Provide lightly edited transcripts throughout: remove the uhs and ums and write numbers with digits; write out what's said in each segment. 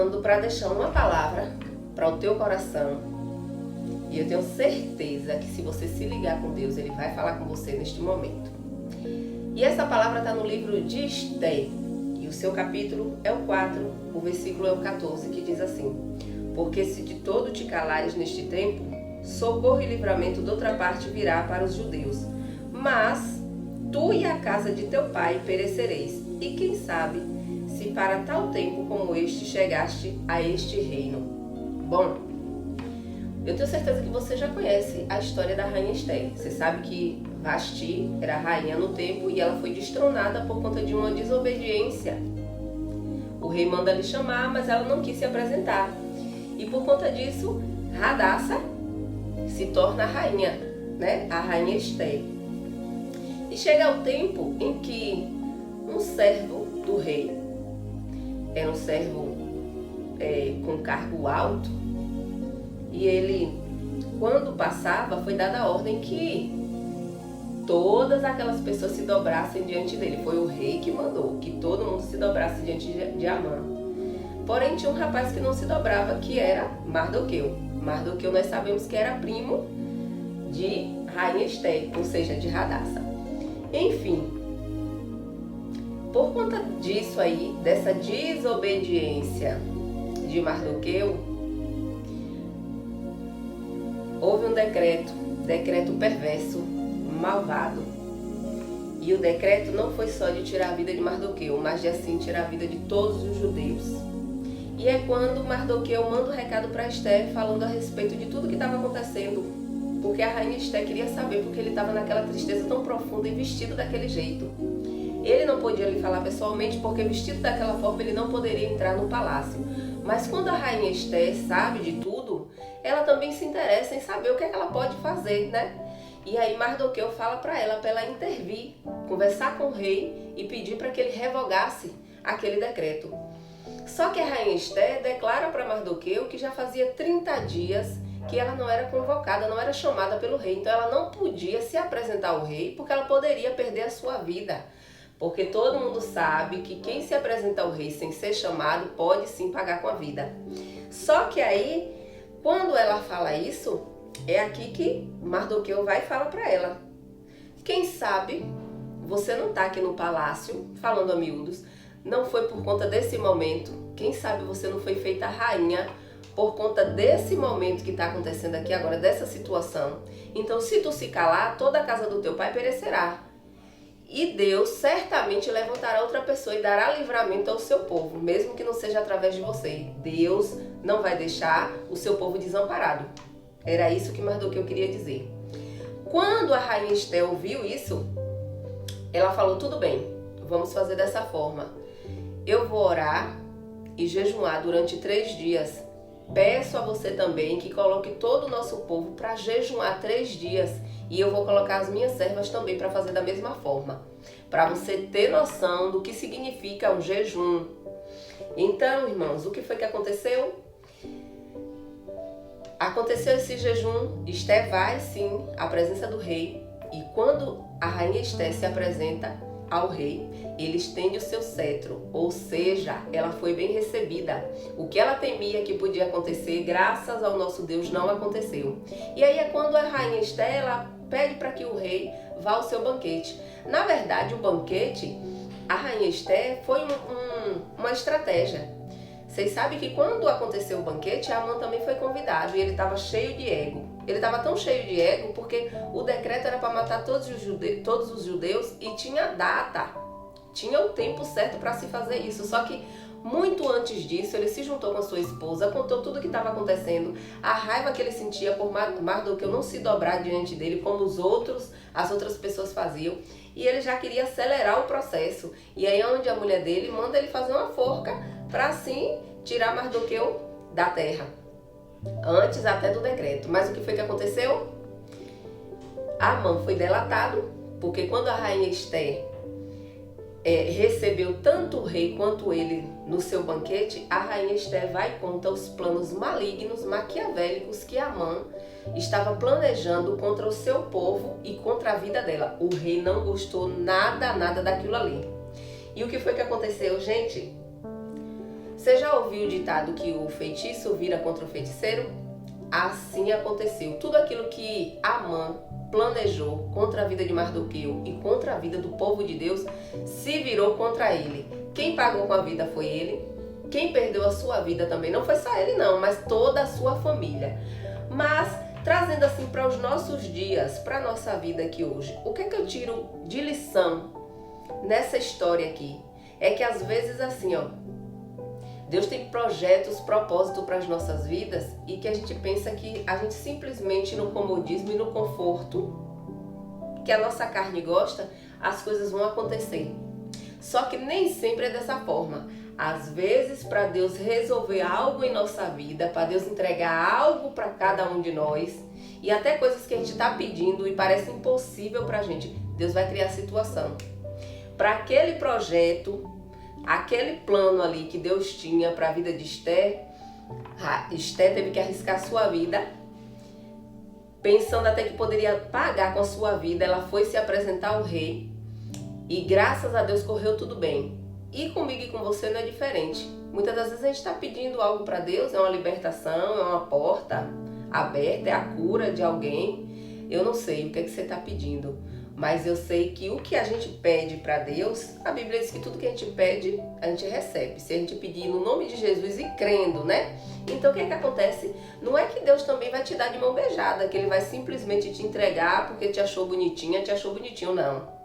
passando para deixar uma palavra para o teu coração. E eu tenho certeza que se você se ligar com Deus, Ele vai falar com você neste momento. E essa palavra está no livro de Esté. E o seu capítulo é o 4, o versículo é o 14, que diz assim: Porque se de todo te calares neste tempo, socorro e livramento de outra parte virá para os judeus. Mas tu e a casa de teu pai perecereis. E quem sabe se para tal tempo como este chegaste a este reino. Bom, eu tenho certeza que você já conhece a história da rainha Esté. Você sabe que Vasti era rainha no tempo e ela foi destronada por conta de uma desobediência. O rei manda lhe chamar, mas ela não quis se apresentar. E por conta disso, Radassa se torna a rainha, né? A rainha Esté. E chega o tempo em que um servo do rei, era um servo com cargo alto, e ele, quando passava, foi dada a ordem que todas aquelas pessoas se dobrassem diante dele. Foi o rei que mandou que todo mundo se dobrasse diante de Amã. Porém, tinha um rapaz que não se dobrava, que era Mardoqueu. Mardoqueu nós sabemos que era primo de rainha Esté, ou seja, de Radassa. Enfim, por conta disso aí, dessa desobediência de Mardoqueu, houve um decreto perverso, malvado. E o decreto não foi só de tirar a vida de Mardoqueu, mas de assim tirar a vida de todos os judeus. E é quando Mardoqueu manda um recado para Esté falando a respeito de tudo que estava acontecendo, porque a rainha Esté queria saber porque ele estava naquela tristeza tão profunda e vestido daquele jeito. Ele não podia lhe falar pessoalmente porque vestido daquela forma ele não poderia entrar no palácio. Mas quando a rainha Esté sabe de tudo, ela também se interessa em saber o que é que ela pode fazer, né? E aí Mardoqueu fala para ela intervir, conversar com o rei e pedir para que ele revogasse aquele decreto. Só que a rainha Esté declara para Mardoqueu que já fazia 30 dias que ela não era convocada, não era chamada pelo rei. Então ela não podia se apresentar ao rei porque ela poderia perder a sua vida. Porque todo mundo sabe que quem se apresenta ao rei sem ser chamado pode sim pagar com a vida. Só que aí, quando ela fala isso, é aqui que Mardoqueu vai e fala para ela: quem sabe você não está aqui no palácio, falando a miúdos, não foi por conta desse momento. Quem sabe você não foi feita rainha por conta desse momento que está acontecendo aqui agora, dessa situação. Então, se tu se calar, toda a casa do teu pai perecerá. E Deus certamente levantará outra pessoa e dará livramento ao seu povo, mesmo que não seja através de você. Deus não vai deixar o seu povo desamparado. Era isso que Mardoqueu queria dizer. Quando a rainha Esté ouviu isso, ela falou: tudo bem, vamos fazer dessa forma. Eu vou orar e jejuar durante 3 dias. Peço a você também que coloque todo o nosso povo para jejuar 3 dias. E eu vou colocar as minhas servas também para fazer da mesma forma. Para você ter noção do que significa um jejum. Então, irmãos, o que foi que aconteceu? Aconteceu esse jejum. Esté vai sim à presença do rei. E quando a rainha Esté se apresenta ao rei, ele estende o seu cetro, ou seja, ela foi bem recebida. O que ela temia que podia acontecer, graças ao nosso Deus, não aconteceu. E aí é quando a rainha Esté, ela pede para que o rei vá ao seu banquete. Na verdade, o banquete, a rainha Esté foi uma estratégia. Vocês sabem que quando aconteceu o banquete, Amã também foi convidado e ele estava cheio de ego. Ele estava tão cheio de ego porque o decreto era para matar todos os judeus e tinha data, tinha o tempo certo para se fazer isso. Só que muito antes disso, ele se juntou com a sua esposa, contou tudo o que estava acontecendo, a raiva que ele sentia por Mardoqueu não se dobrar diante dele como as outras pessoas faziam. E ele já queria acelerar o processo. E aí é onde a mulher dele manda ele fazer uma forca para assim tirar Mardoqueu da terra. Antes até do decreto. Mas o que foi que aconteceu? Amã foi delatado, porque quando a rainha Esté recebeu tanto o rei quanto ele no seu banquete, a rainha Esté vai e conta os planos malignos, maquiavélicos que Amã estava planejando contra o seu povo e contra a vida dela. O rei não gostou nada daquilo ali. E o que foi que aconteceu, gente? Você já ouviu o ditado que o feitiço vira contra o feiticeiro? Assim aconteceu. Tudo aquilo que Amã planejou contra a vida de Mardoqueu e contra a vida do povo de Deus se virou contra ele. Quem pagou com a vida foi ele. Quem perdeu a sua vida também não foi só ele não, mas toda a sua família. Mas trazendo assim para os nossos dias, para a nossa vida aqui hoje, o que é que eu tiro de lição nessa história aqui? É que às vezes assim, Deus tem projetos, propósito para as nossas vidas e que a gente pensa que a gente simplesmente no comodismo e no conforto que a nossa carne gosta, as coisas vão acontecer. Só que nem sempre é dessa forma. Às vezes, para Deus resolver algo em nossa vida, para Deus entregar algo para cada um de nós, e até coisas que a gente está pedindo e parece impossível para a gente, Deus vai criar situação. Para aquele projeto, aquele plano ali que Deus tinha para a vida de Esther, Esther teve que arriscar sua vida, pensando até que poderia pagar com a sua vida. Ela foi se apresentar ao rei e graças a Deus correu tudo bem. E comigo e com você não é diferente. Muitas das vezes a gente está pedindo algo para Deus, é uma libertação, é uma porta aberta, é a cura de alguém. Eu não sei o que é que você está pedindo, mas eu sei que o que a gente pede para Deus, a Bíblia diz que tudo que a gente pede, a gente recebe. Se a gente pedir no nome de Jesus e crendo, né? Então o que é que acontece? Não é que Deus também vai te dar de mão beijada, que Ele vai simplesmente te entregar porque te achou bonitinha, te achou bonitinho, não.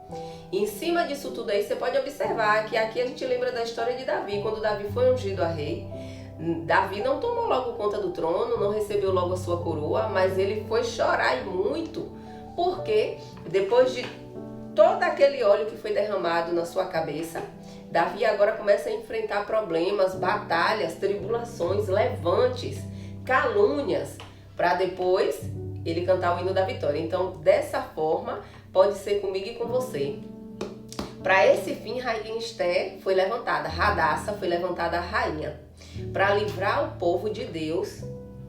Em cima disso tudo aí, você pode observar que aqui a gente lembra da história de Davi, quando Davi foi ungido a rei. Davi não tomou logo conta do trono, não recebeu logo a sua coroa, mas ele foi chorar e muito, porque depois de todo aquele óleo que foi derramado na sua cabeça, Davi agora começa a enfrentar problemas, batalhas, tribulações, levantes, calúnias, para depois ele cantar o hino da vitória. Então, dessa forma, pode ser comigo e com você. Para esse fim, rainha Esther foi levantada, Radassa foi levantada a rainha, para livrar o povo de Deus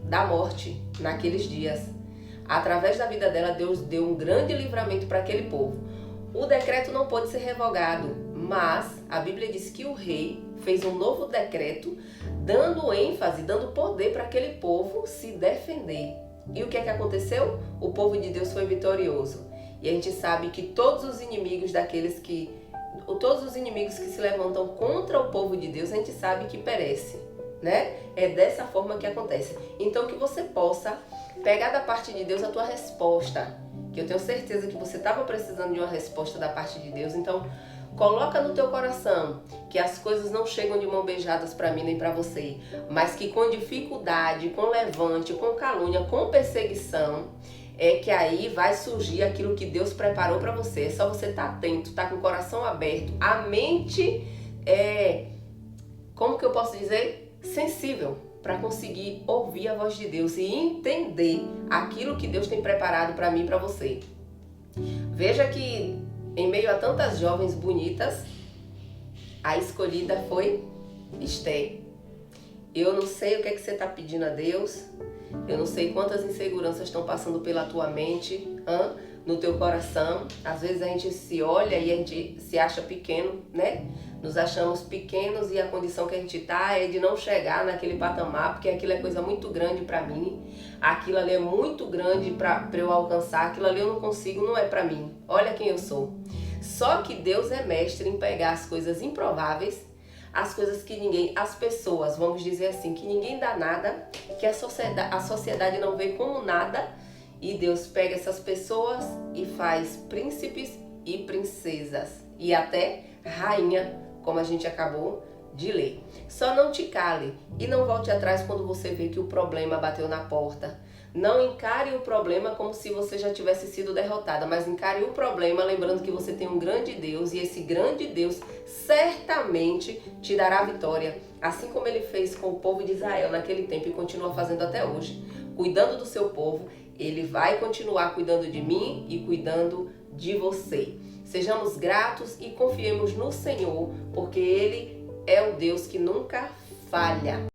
da morte naqueles dias. Através da vida dela, Deus deu um grande livramento para aquele povo. O decreto não pôde ser revogado, mas a Bíblia diz que o rei fez um novo decreto, dando ênfase, dando poder para aquele povo se defender. E o que é que aconteceu? O povo de Deus foi vitorioso. E a gente sabe que todos os inimigos que se levantam contra o povo de Deus, a gente sabe que perece, né? É dessa forma que acontece. Então que você possa pegar da parte de Deus a tua resposta, que eu tenho certeza que você estava precisando de uma resposta da parte de Deus. Então coloca no teu coração que as coisas não chegam de mão beijadas para mim nem para você, mas que com dificuldade, com levante, com calúnia, com perseguição, é que aí vai surgir aquilo que Deus preparou para você. É só você estar atento, estar com o coração aberto, a mente como que eu posso dizer? Sensível, para conseguir ouvir a voz de Deus e entender aquilo que Deus tem preparado para mim e para você. Veja que em meio a tantas jovens bonitas, a escolhida foi Esther. Eu não sei o que é que você está pedindo a Deus. Eu não sei quantas inseguranças estão passando pela tua mente, no teu coração. Às vezes a gente se olha e a gente se acha pequeno, né? Nos achamos pequenos e a condição que a gente está é de não chegar naquele patamar, porque aquilo é coisa muito grande para mim. Aquilo ali é muito grande para eu alcançar. Aquilo ali eu não consigo, não é para mim. Olha quem eu sou. Só que Deus é mestre em pegar as coisas improváveis, as coisas que ninguém, as pessoas, vamos dizer assim, que ninguém dá nada, que a sociedade não vê como nada, e Deus pega essas pessoas e faz príncipes e princesas, e até rainha, como a gente acabou de ler. Só não te cale e não volte atrás quando você vê que o problema bateu na porta. Não encare o problema como se você já tivesse sido derrotada, mas encare o problema lembrando que você tem um grande Deus e esse grande Deus certamente te dará a vitória, assim como ele fez com o povo de Israel naquele tempo e continua fazendo até hoje. Cuidando do seu povo, ele vai continuar cuidando de mim e cuidando de você. Sejamos gratos e confiemos no Senhor, porque Ele é o Deus que nunca falha.